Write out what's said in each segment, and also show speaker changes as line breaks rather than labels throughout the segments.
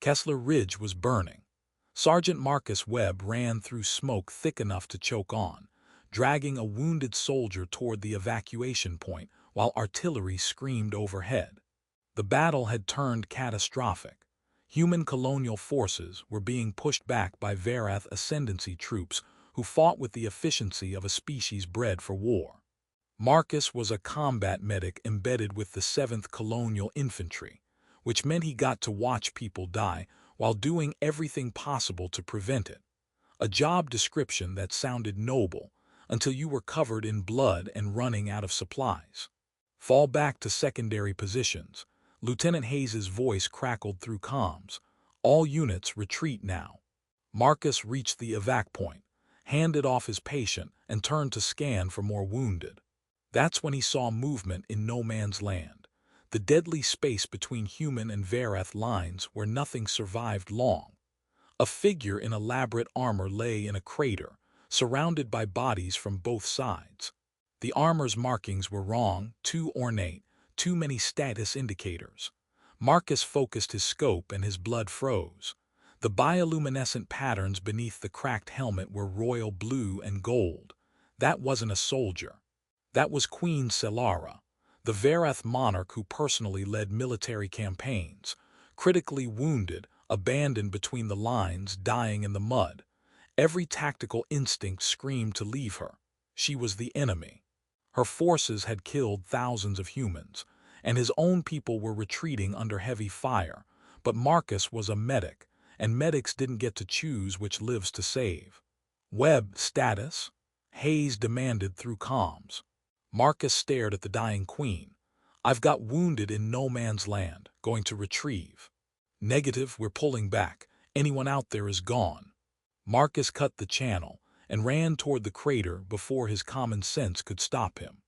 Kessler Ridge was burning. Sergeant Marcus Webb ran through smoke thick enough to choke on, dragging a wounded soldier toward the evacuation point while artillery screamed overhead. The battle had turned catastrophic. Human colonial forces were being pushed back by Verath Ascendancy troops who fought with the efficiency of a species bred for war. Marcus was a combat medic embedded with the 7th Colonial Infantry, which meant he got to watch people die while doing everything possible to prevent it. A job description that sounded noble until you were covered in blood and running out of supplies. Fall back to secondary positions. Lieutenant Hayes's voice crackled through comms. All units retreat now. Marcus reached the evac point, handed off his patient, and turned to scan for more wounded. That's when he saw movement in no man's land, the deadly space between human and Verath lines where nothing survived long. A figure in elaborate armor lay in a crater, surrounded by bodies from both sides. The armor's markings were wrong, too ornate, too many status indicators. Marcus focused his scope and his blood froze. The bioluminescent patterns beneath the cracked helmet were royal blue and gold. That wasn't a soldier. That was Queen Selara, the Verath monarch who personally led military campaigns, critically wounded, abandoned between the lines, dying in the mud. Every tactical instinct screamed to leave her. She was the enemy. Her forces had killed thousands of humans, and his own people were retreating under heavy fire. But Marcus was a medic, and medics didn't get to choose which lives to save. Webb status? Hayes demanded through comms. Marcus stared at the dying queen. I've got wounded in no man's land, going to retrieve. Negative, we're pulling back. Anyone out there is gone. Marcus cut the channel and ran toward the crater before his common sense could stop him.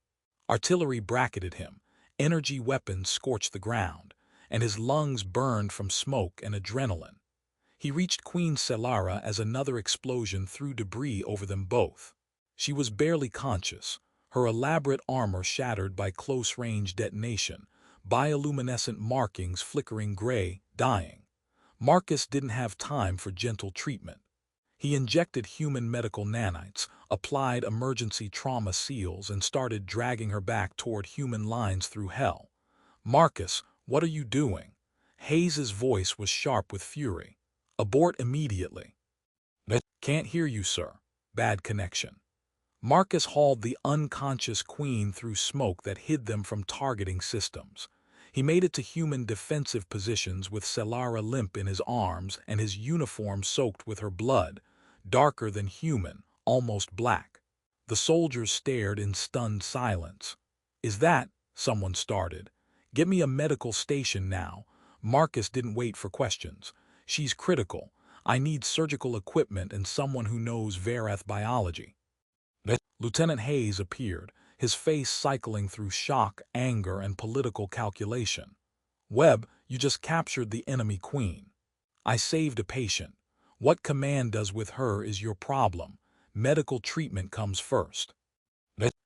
Artillery bracketed him, energy weapons scorched the ground, and his lungs burned from smoke and adrenaline. He reached Queen Selara as another explosion threw debris over them both. She was barely conscious, her elaborate armor shattered by close-range detonation, bioluminescent markings flickering gray, dying. Marcus didn't have time for gentle treatment. He injected human medical nanites, applied emergency trauma seals, and started dragging her back toward human lines through hell. Marcus, what are you doing? Hayes's voice was sharp with fury. Abort immediately. Can't hear you, sir. Bad connection. Marcus hauled the unconscious queen through smoke that hid them from targeting systems. He made it to human defensive positions with Selara limp in his arms and his uniform soaked with her blood, darker than human, almost black. The soldiers stared in stunned silence. Is that? Someone started. Get me a medical station now. Marcus didn't wait for questions. She's critical. I need surgical equipment and someone who knows Verath biology. Lieutenant Hayes appeared, his face cycling through shock, anger, and political calculation. Webb, you just captured the enemy queen. I saved a patient. What command does with her is your problem. Medical treatment comes first.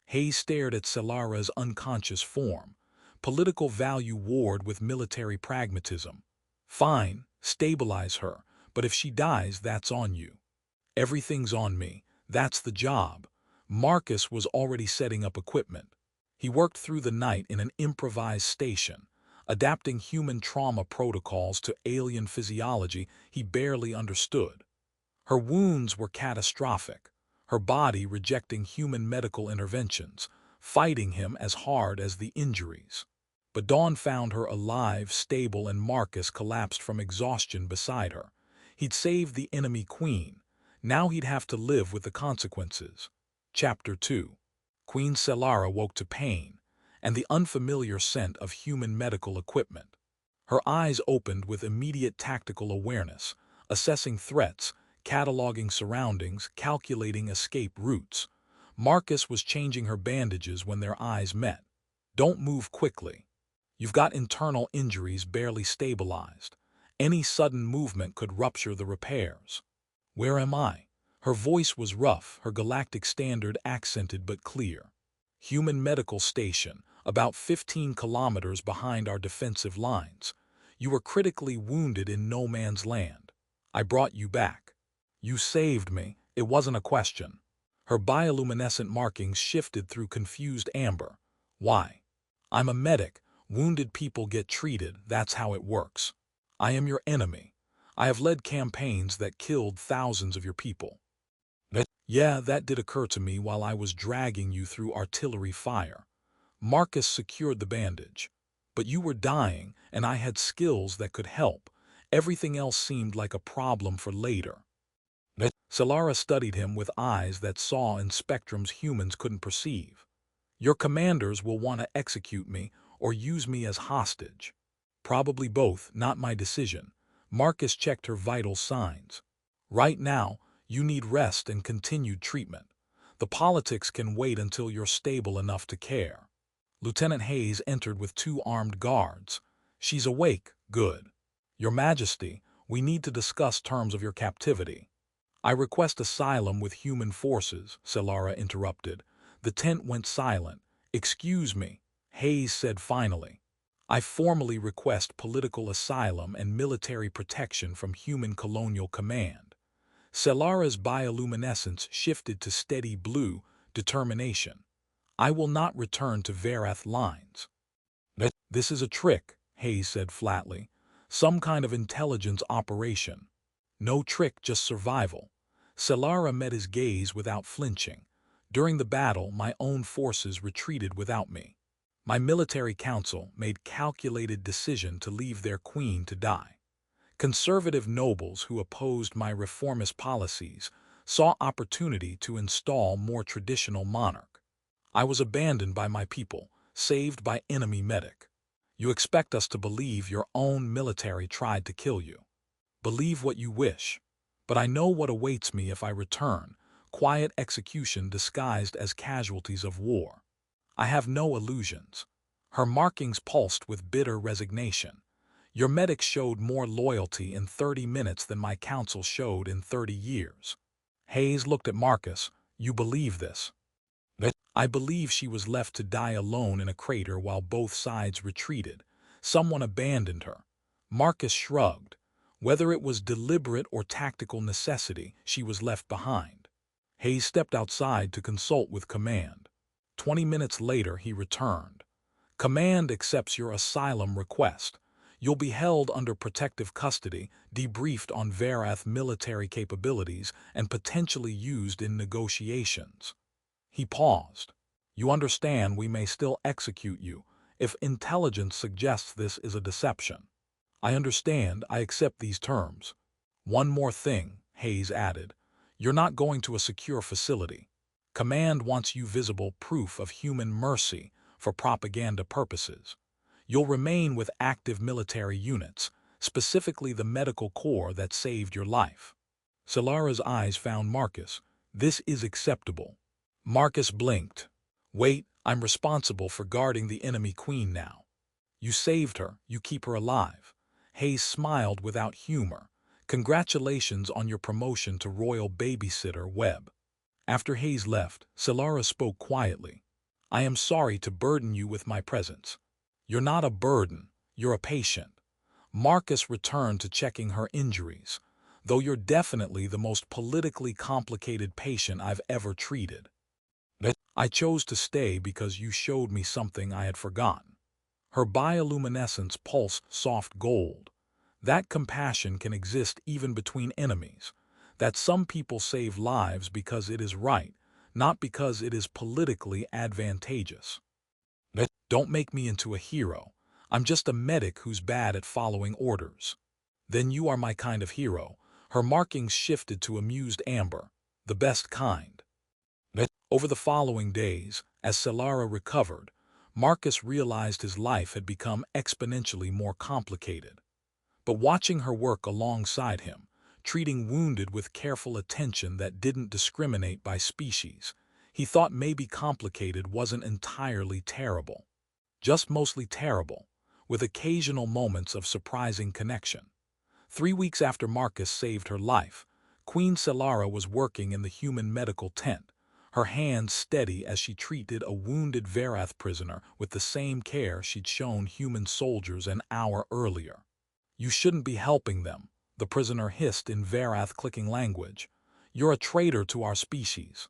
Hayes stared at Selara's unconscious form. Political value warred with military pragmatism. Fine, stabilize her, but if she dies, that's on you. Everything's on me. That's the job. Marcus was already setting up equipment. He worked through the night in an improvised station, adapting human trauma protocols to alien physiology he barely understood. Her wounds were catastrophic, her body rejecting human medical interventions, fighting him as hard as the injuries. But Dawn found her alive, stable, and Marcus collapsed from exhaustion beside her. He'd saved the enemy queen. Now he'd have to live with the consequences. Chapter 2. Queen Selara woke to pain and the unfamiliar scent of human medical equipment. Her eyes opened with immediate tactical awareness, assessing threats, cataloging surroundings, calculating escape routes. Marcus was changing her bandages when their eyes met. Don't move quickly. You've got internal injuries barely stabilized. Any sudden movement could rupture the repairs. Where am I? Her voice was rough, her galactic standard accented but clear. Human medical station, about 15 kilometers behind our defensive lines. You were critically wounded in no man's land. I brought you back. You saved me. It wasn't a question. Her bioluminescent markings shifted through confused amber. Why? I'm a medic. Wounded people get treated. That's how it works. I am your enemy. I have led campaigns that killed thousands of your people. Yeah, that did occur to me while I was dragging you through artillery fire. Marcus secured the bandage. But you were dying, and I had skills that could help. Everything else seemed like a problem for later. Selara studied him with eyes that saw in spectrums humans couldn't perceive. Your commanders will want to execute me or use me as hostage. Probably both, not my decision. Marcus checked her vital signs. Right now, you need rest and continued treatment. The politics can wait until you're stable enough to care. Lieutenant Hayes entered with 2 armed guards. She's awake, good. Your Majesty, we need to discuss terms of your captivity. I request asylum with human forces, Selara interrupted. The tent went silent. Excuse me, Hayes said finally. I formally request political asylum and military protection from human colonial command. Selara's bioluminescence shifted to steady blue, determination. I will not return to Verath lines. This is a trick, Hayes said flatly. Some kind of intelligence operation. No trick, just survival. Selara met his gaze without flinching. During the battle, my own forces retreated without me. My military council made calculated decision to leave their queen to die. Conservative nobles who opposed my reformist policies saw opportunity to install more traditional monarch. I was abandoned by my people, saved by enemy medic. You expect us to believe your own military tried to kill you. Believe what you wish. But I know what awaits me if I return, quiet execution disguised as casualties of war. I have no illusions. Her markings pulsed with bitter resignation. Your medic showed more loyalty in 30 minutes than my council showed in 30 years. Hayes looked at Marcus. You believe this? I believe she was left to die alone in a crater while both sides retreated. Someone abandoned her. Marcus shrugged. Whether it was deliberate or tactical necessity, she was left behind. Hayes stepped outside to consult with command. 20 minutes later, he returned. Command accepts your asylum request. You'll be held under protective custody, debriefed on Verath military capabilities, and potentially used in negotiations. He paused. You understand we may still execute you if intelligence suggests this is a deception. I understand, I accept these terms. One more thing, Hayes added. You're not going to a secure facility. Command wants you visible proof of human mercy for propaganda purposes. You'll remain with active military units, specifically the medical corps that saved your life. Selara's eyes found Marcus. This is acceptable. Marcus blinked. Wait, I'm responsible for guarding the enemy queen now. You saved her, you keep her alive. Hayes smiled without humor. Congratulations on your promotion to royal babysitter, Webb. After Hayes left, Selara spoke quietly. I am sorry to burden you with my presence. You're not a burden, you're a patient. Marcus returned to checking her injuries, though you're definitely the most politically complicated patient I've ever treated. I chose to stay because you showed me something I had forgotten. Her bioluminescence pulsed soft gold. That compassion can exist even between enemies. That some people save lives because it is right, not because it is politically advantageous. Don't make me into a hero. I'm just a medic who's bad at following orders. Then you are my kind of hero. Her markings shifted to amused amber, the best kind. Over the following days, as Selara recovered, Marcus realized his life had become exponentially more complicated. But watching her work alongside him, treating wounded with careful attention that didn't discriminate by species, he thought maybe complicated wasn't entirely terrible. Just mostly terrible, with occasional moments of surprising connection. 3 weeks after Marcus saved her life, Queen Selara was working in the human medical tent, her hands steady as she treated a wounded Verath prisoner with the same care she'd shown human soldiers an hour earlier. You shouldn't be helping them, the prisoner hissed in Verath clicking language. You're a traitor to our species.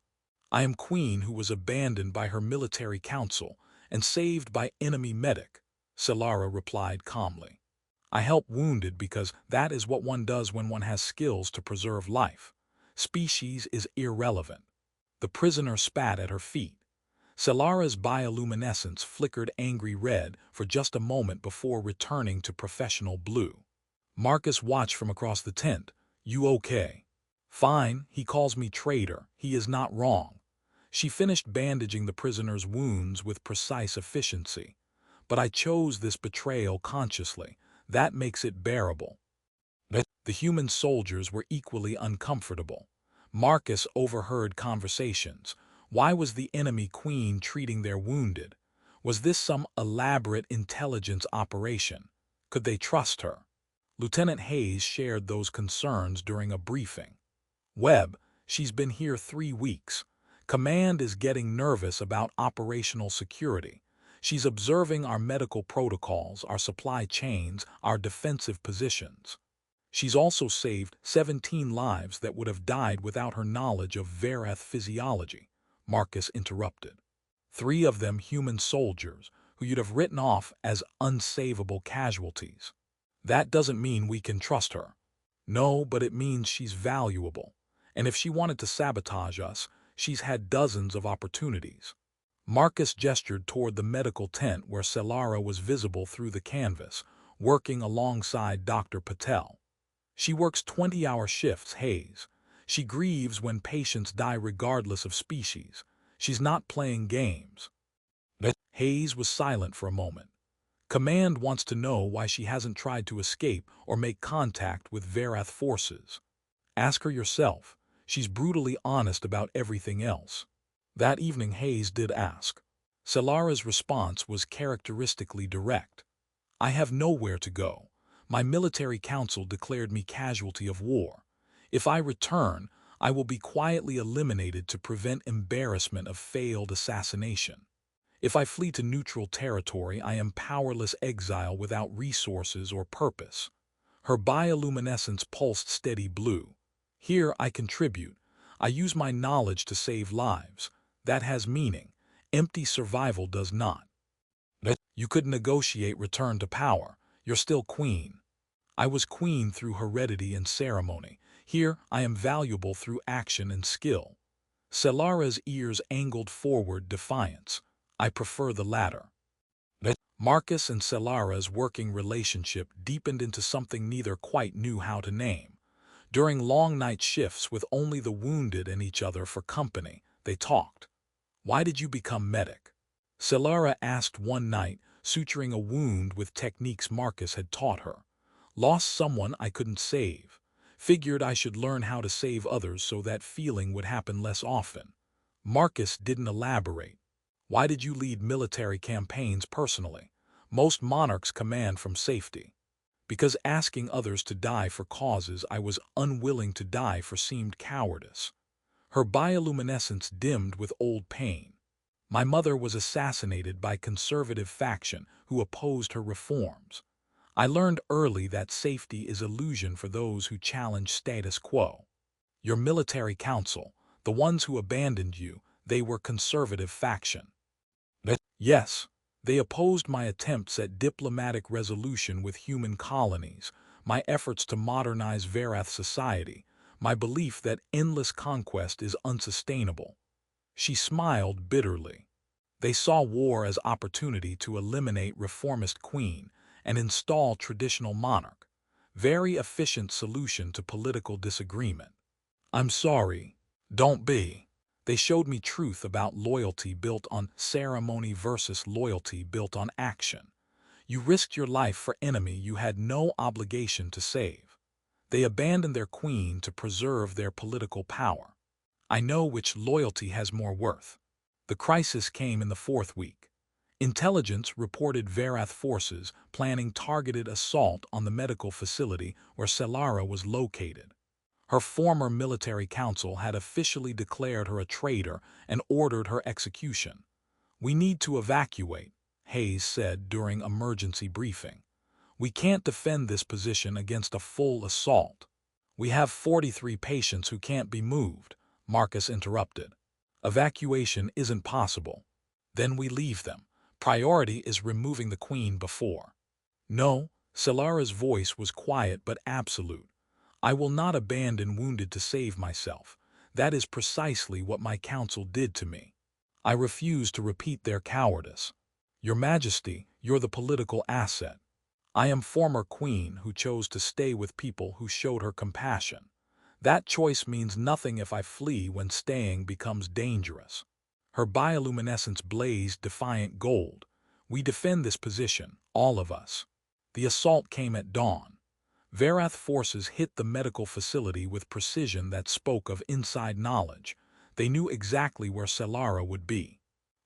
I am queen who was abandoned by her military council and saved by enemy medic, Selara replied calmly. I help wounded because that is what one does when one has skills to preserve life. Species is irrelevant. The prisoner spat at her feet. Selara's bioluminescence flickered angry red for just a moment before returning to professional blue. Marcus watched from across the tent. You okay? Fine, he calls me traitor. He is not wrong. She finished bandaging the prisoner's wounds with precise efficiency. But I chose this betrayal consciously. That makes it bearable. The human soldiers were equally uncomfortable. Marcus overheard conversations. Why was the enemy queen treating their wounded? Was this some elaborate intelligence operation? Could they trust her? Lieutenant Hayes shared those concerns during a briefing. Webb, she's been here 3 weeks. Command is getting nervous about operational security. She's observing our medical protocols, our supply chains, our defensive positions. She's also saved 17 lives that would have died without her knowledge of Verath physiology, Marcus interrupted. 3 of them human soldiers who you'd have written off as unsavable casualties. That doesn't mean we can trust her. No, but it means she's valuable. And if she wanted to sabotage us, she's had dozens of opportunities. Marcus gestured toward the medical tent where Selara was visible through the canvas, working alongside Dr. Patel. She works 20-hour shifts, Hayes. She grieves when patients die regardless of species. She's not playing games. Hayes was silent for a moment. Command wants to know why she hasn't tried to escape or make contact with Verath forces. Ask her yourself. She's brutally honest about everything else. That evening Hayes did ask. Selara's response was characteristically direct. I have nowhere to go. My military council declared me casualty of war. If I return, I will be quietly eliminated to prevent embarrassment of failed assassination. If I flee to neutral territory, I am powerless exile without resources or purpose. Her bioluminescence pulsed steady blue. Here I contribute. I use my knowledge to save lives. That has meaning. Empty survival does not. You could negotiate return to power. You're still queen. I was queen through heredity and ceremony. Here I am valuable through action and skill. Selara's ears angled forward defiance. I prefer the latter. Marcus and Selara's working relationship deepened into something neither quite knew how to name. During long night shifts with only the wounded and each other for company, they talked. Why did you become medic? Selara asked one night, suturing a wound with techniques Marcus had taught her. Lost someone I couldn't save. Figured I should learn how to save others so that feeling would happen less often. Marcus didn't elaborate. Why did you lead military campaigns personally? Most monarchs command from safety. Because asking others to die for causes I was unwilling to die for seemed cowardice. Her bioluminescence dimmed with old pain. My mother was assassinated by conservative faction who opposed her reforms. I learned early that safety is illusion for those who challenge status quo. Your military council, the ones who abandoned you, they were conservative faction. Yes, they opposed my attempts at diplomatic resolution with human colonies, my efforts to modernize Verath society, my belief that endless conquest is unsustainable. She smiled bitterly. They saw war as opportunity to eliminate reformist queen and install traditional monarch. Very efficient solution to political disagreement. I'm sorry. Don't be. They showed me truth about loyalty built on ceremony versus loyalty built on action. You risked your life for enemy you had no obligation to save. They abandoned their queen to preserve their political power. I know which loyalty has more worth. The crisis came in the 4th week. Intelligence reported Verath forces planning targeted assault on the medical facility where Selara was located. Her former military council had officially declared her a traitor and ordered her execution. We need to evacuate, Hayes said during emergency briefing. We can't defend this position against a full assault. We have 43 patients who can't be moved, Marcus interrupted. Evacuation isn't possible. Then we leave them. Priority is removing the queen before. No, Selara's voice was quiet but absolute. I will not abandon wounded to save myself. That is precisely what my council did to me. I refuse to repeat their cowardice. Your Majesty, you're the political asset. I am former queen who chose to stay with people who showed her compassion. That choice means nothing if I flee when staying becomes dangerous. Her bioluminescence blazed defiant gold. We defend this position, all of us. The assault came at dawn. Verath forces hit the medical facility with precision that spoke of inside knowledge. They knew exactly where Selara would be.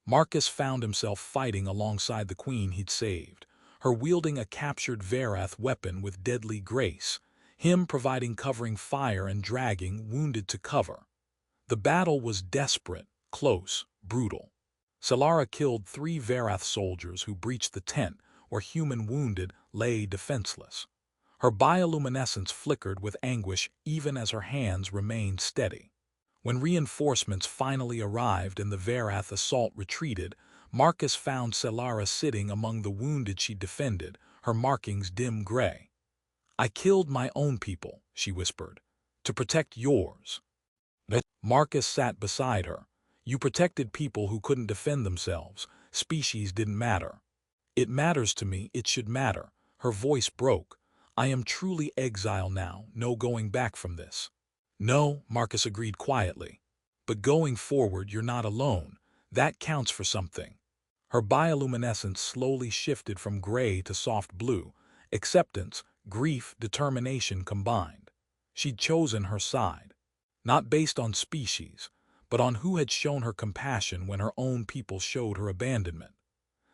Marcus found himself fighting alongside the queen he'd saved, her wielding a captured Verath weapon with deadly grace, him providing covering fire and dragging wounded to cover. The battle was desperate, close, brutal. Selara killed 3 Verath soldiers who breached the tent where human wounded lay defenseless. Her bioluminescence flickered with anguish even as her hands remained steady. When reinforcements finally arrived and the Verath assault retreated, Marcus found Selara sitting among the wounded she defended, her markings dim gray. I killed my own people, she whispered, to protect yours. Marcus sat beside her. You protected people who couldn't defend themselves. Species didn't matter. It matters to me, it should matter. Her voice broke. I am truly exile now, no going back from this. No, Marcus agreed quietly. But going forward, you're not alone. That counts for something. Her bioluminescence slowly shifted from gray to soft blue. Acceptance, grief, determination combined. She'd chosen her side. Not based on species, but on who had shown her compassion when her own people showed her abandonment.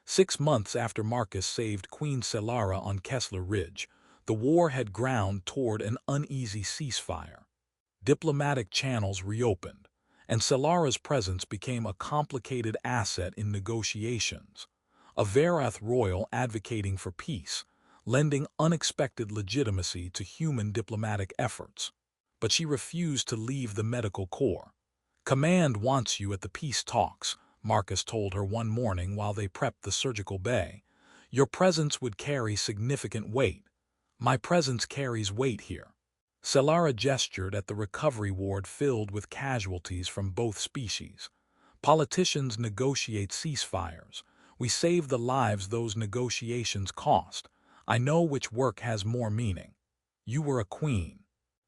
6 months after Marcus saved Queen Selara on Kessler Ridge, the war had ground toward an uneasy ceasefire. Diplomatic channels reopened, and Selara's presence became a complicated asset in negotiations. A Verath royal advocating for peace, lending unexpected legitimacy to human diplomatic efforts. But she refused to leave the medical corps. Command wants you at the peace talks, Marcus told her one morning while they prepped the surgical bay. Your presence would carry significant weight. My presence carries weight here. Selara gestured at the recovery ward filled with casualties from both species. Politicians negotiate ceasefires. We save the lives those negotiations cost. I know which work has more meaning. You were a queen.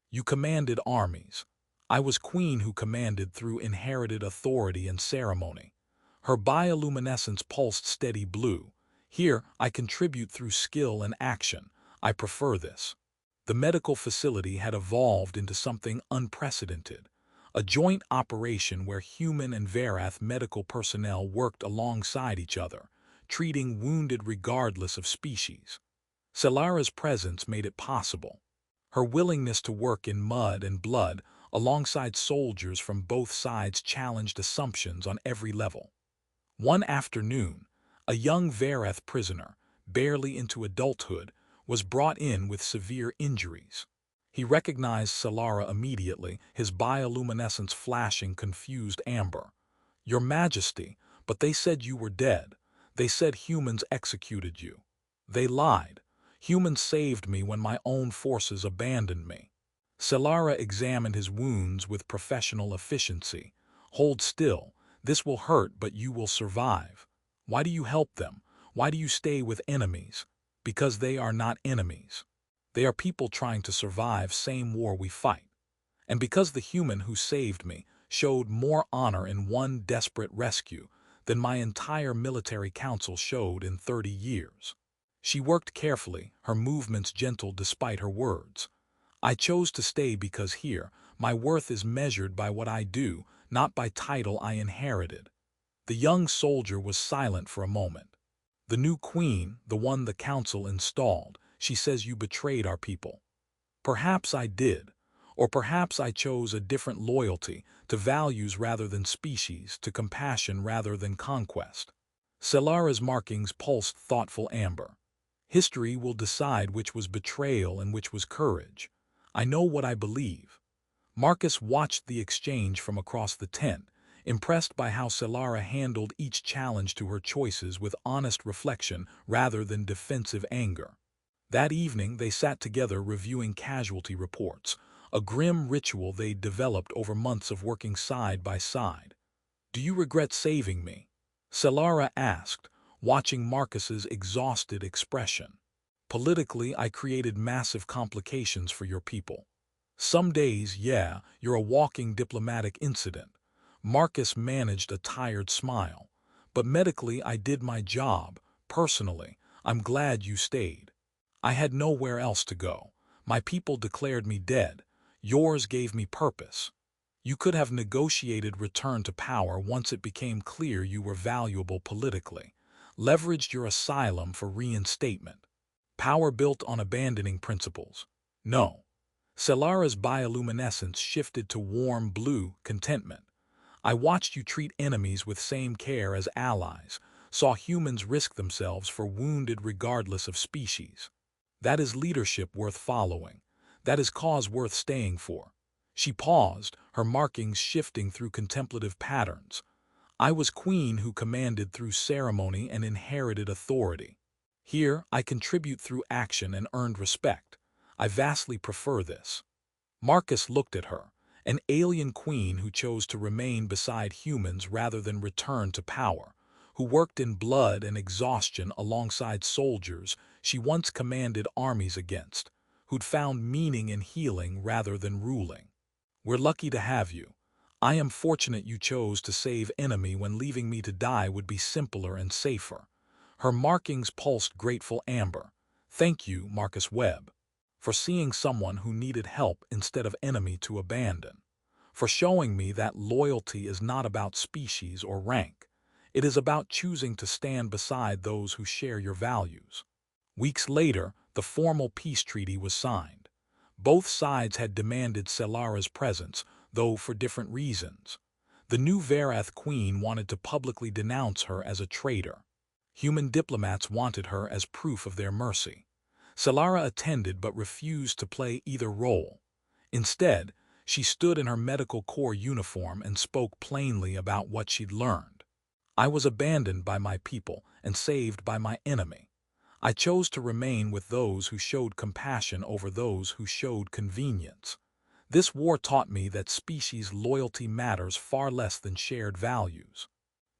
You commanded armies. I was queen who commanded through inherited authority and ceremony. Her bioluminescence pulsed steady blue. Here, I contribute through skill and action. I prefer this. The medical facility had evolved into something unprecedented, a joint operation where human and Verath medical personnel worked alongside each other, treating wounded regardless of species. Selara's presence made it possible. Her willingness to work in mud and blood alongside soldiers from both sides challenged assumptions on every level. One afternoon, a young Verath prisoner, barely into adulthood, was brought in with severe injuries. He recognized Selara immediately, his bioluminescence flashing confused amber. Your Majesty, but they said you were dead. They said humans executed you. They lied. Humans saved me when my own forces abandoned me. Selara examined his wounds with professional efficiency. Hold still. This will hurt, but you will survive. Why do you help them? Why do you stay with enemies? Because they are not enemies. They are people trying to survive same war we fight. And because the human who saved me showed more honor in one desperate rescue than my entire military council showed in 30 years. She worked carefully, her movements gentle despite her words. I chose to stay because here, my worth is measured by what I do, not by title I inherited. The young soldier was silent for a moment. The new queen, the one the council installed, she says you betrayed our people. Perhaps I did, or perhaps I chose a different loyalty, to values rather than species, to compassion rather than conquest. Selara's markings pulsed thoughtful amber. History will decide which was betrayal and which was courage. I know what I believe. Marcus watched the exchange from across the tent, impressed by how Selara handled each challenge to her choices with honest reflection rather than defensive anger. That evening, they sat together reviewing casualty reports, a grim ritual they'd developed over months of working side by side. "Do you regret saving me?" Selara asked, watching Marcus's exhausted expression. "Politically, I created massive complications for your people. Some days, yeah, you're a walking diplomatic incident." Marcus managed a tired smile. "But medically, I did my job. Personally, I'm glad you stayed. I had nowhere else to go. My people declared me dead. Yours gave me purpose. You could have negotiated return to power once it became clear you were valuable politically. Leveraged your asylum for reinstatement. Power built on abandoning principles. No." Selara's bioluminescence shifted to warm blue contentment. "I watched you treat enemies with same care as allies, saw humans risk themselves for wounded regardless of species. That is leadership worth following. That is cause worth staying for." She paused, her markings shifting through contemplative patterns. "I was queen who commanded through ceremony and inherited authority. Here, I contribute through action and earned respect. I vastly prefer this." Marcus looked at her, an alien queen who chose to remain beside humans rather than return to power, who worked in blood and exhaustion alongside soldiers she once commanded armies against, who'd found meaning in healing rather than ruling. "We're lucky to have you. I am fortunate you chose to save enemy when leaving me to die would be simpler and safer." Her markings pulsed grateful amber. "Thank you, Marcus Webb, for seeing someone who needed help instead of enemy to abandon. For showing me that loyalty is not about species or rank. It is about choosing to stand beside those who share your values." Weeks later, the formal peace treaty was signed. Both sides had demanded Selara's presence, though for different reasons. The new Verath queen wanted to publicly denounce her as a traitor. Human diplomats wanted her as proof of their mercy. Selara attended but refused to play either role. Instead, she stood in her medical corps uniform and spoke plainly about what she'd learned. "I was abandoned by my people and saved by my enemy. I chose to remain with those who showed compassion over those who showed convenience. This war taught me that species loyalty matters far less than shared values.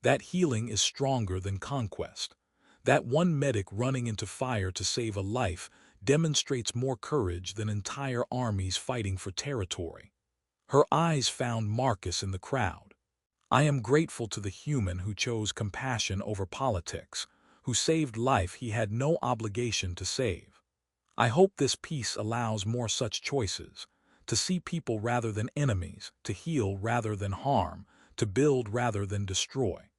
That healing is stronger than conquest. That one medic running into fire to save a life demonstrates more courage than entire armies fighting for territory." Her eyes found Marcus in the crowd. "I am grateful to the human who chose compassion over politics, who saved life he had no obligation to save. I hope this peace allows more such choices, to see people rather than enemies, to heal rather than harm, to build rather than destroy."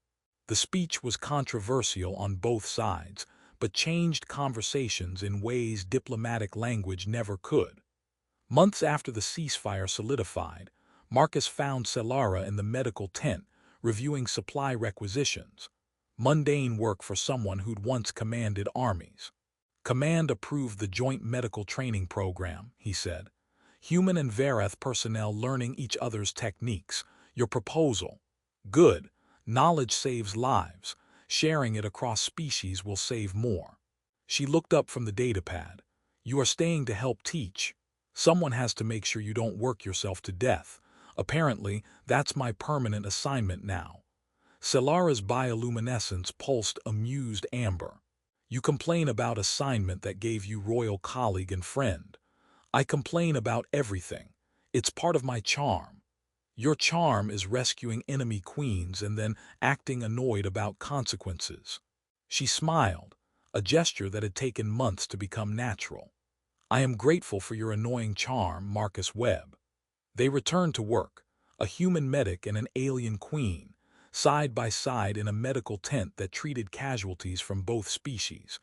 The speech was controversial on both sides, but changed conversations in ways diplomatic language never could. Months after the ceasefire solidified, Marcus found Selara in the medical tent, reviewing supply requisitions. Mundane work for someone who'd once commanded armies. "Command approved the Joint Medical Training Program," he said. "Human and Verath personnel learning each other's techniques. Your proposal. Good. Knowledge saves lives. Sharing it across species will save more." She looked up from the datapad. "You are staying to help teach. Someone has to make sure you don't work yourself to death. Apparently, that's my permanent assignment now." Selara's bioluminescence pulsed amused amber. "You complain about assignment that gave you royal colleague and friend. I complain about everything. It's part of my charm. Your charm is rescuing enemy queens and then acting annoyed about consequences." She smiled, a gesture that had taken months to become natural. "I am grateful for your annoying charm, Marcus Webb." They returned to work, a human medic and an alien queen, side by side in a medical tent that treated casualties from both species,